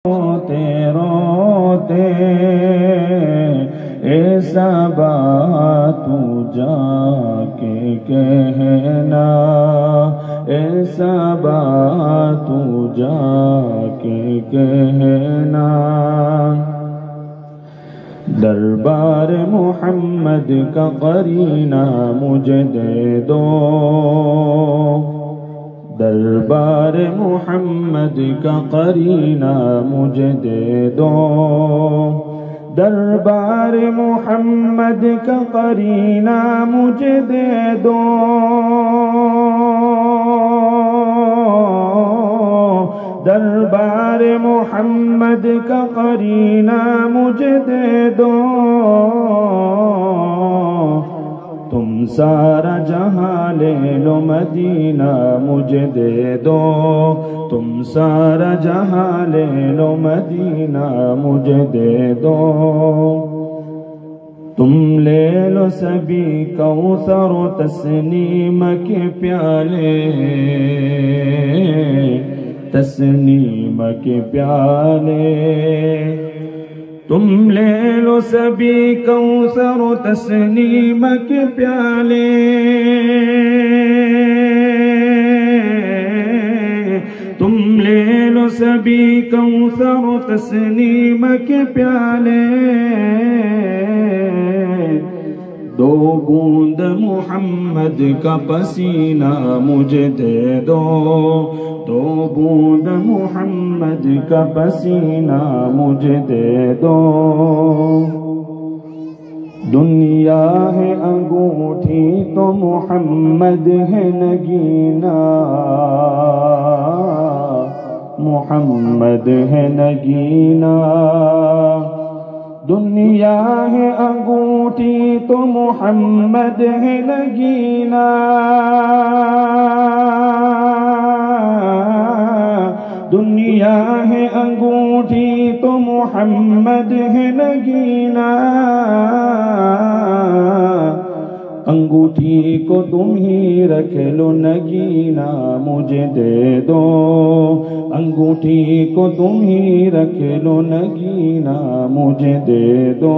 روتے روتے ایسا بات تو جا کے کہنا، ایسا بات تو جا کے کہنا، دربار محمد کا قرینہ مجھے دے دو، دربار محمد کا قرینہ مجھے دے دو، دربار محمد کا قرینہ مجھے دے دو، دربار محمد کا قرینہ مجھے دے دو، تم سارا جہاں لے لو مدینہ مجھے دے دو، تم سارا جہاں لے لو مدینہ مجھے دے دو، تم لے لو سبھی کوثر و تسنیم کے پیالے، تسنیم کے پیالے، تم لے لو سبھی کوثر و تسنیم کے پیالے، تم لے لو سبھی کوثر و تسنیم کے پیالے، دو بوند محمد کا پسینہ مجھے دے دو، دو بوند محمد کا پسینہ مجھے دے دو، دنیا ہے انگوٹھی تو محمد ہے نگینہ، محمد ہے نگینہ، دنیا ہے انگوٹھی تو محمد ہے نگینہ، دنیا ہے انگوٹھی تو محمد ہے نگینہ، انگوٹھی کو تم ہی رکھ لو نگینہ مجھے دے دو، انگوٹھی کو تم ہی رکھ لو نگینہ مجھے دے دو،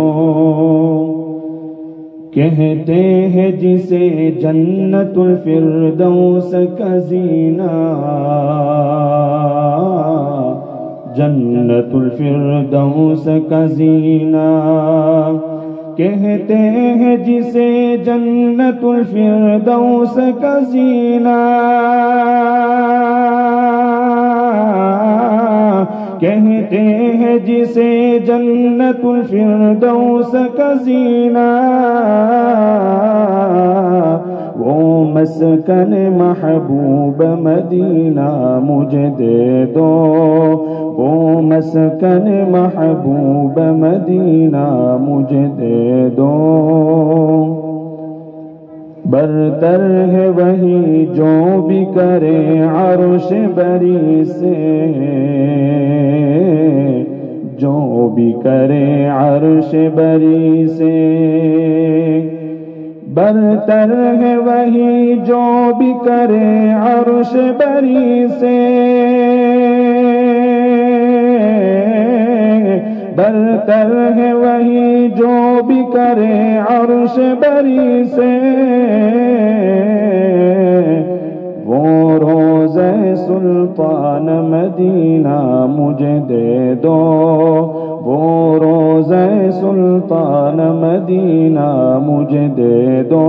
کہتے ہیں جسے جنت الفردوس کا زینہ، جنت الفردوس کا زینہ، کہتے ہیں جسے جنت الفردوس کا زینہ، کہتے ہیں جسے جنت الفردوس کا زینہ، وہ مسکن محبوب مدینہ مجھے دے دو، وہ مسکن محبوب مدینہ مجھے دے دو، برتر ہے وہی جو بھی کرے عرش بری سے، جو بھی کرے عرش بری سے، برتر ہے وہی جو بھی کرے عرش بری سے، برتر ہے وہی جو بھی کرے عرش بری سے، وہ روضہ سلطان مدینہ مجھے دے دو، وہ روضہ سلطان مدینہ مجھے دے دو،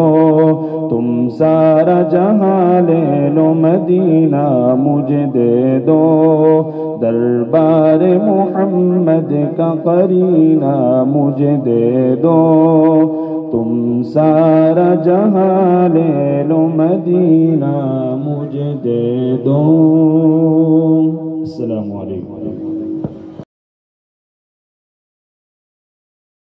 تم سارا جہاں لے لو مدینہ مجھے دے دو، دربار محمد کا قرینہ مجھے دے دو، تم سارا جہاں لے لو مدینہ مجھے دے دو۔ السلام علیکم۔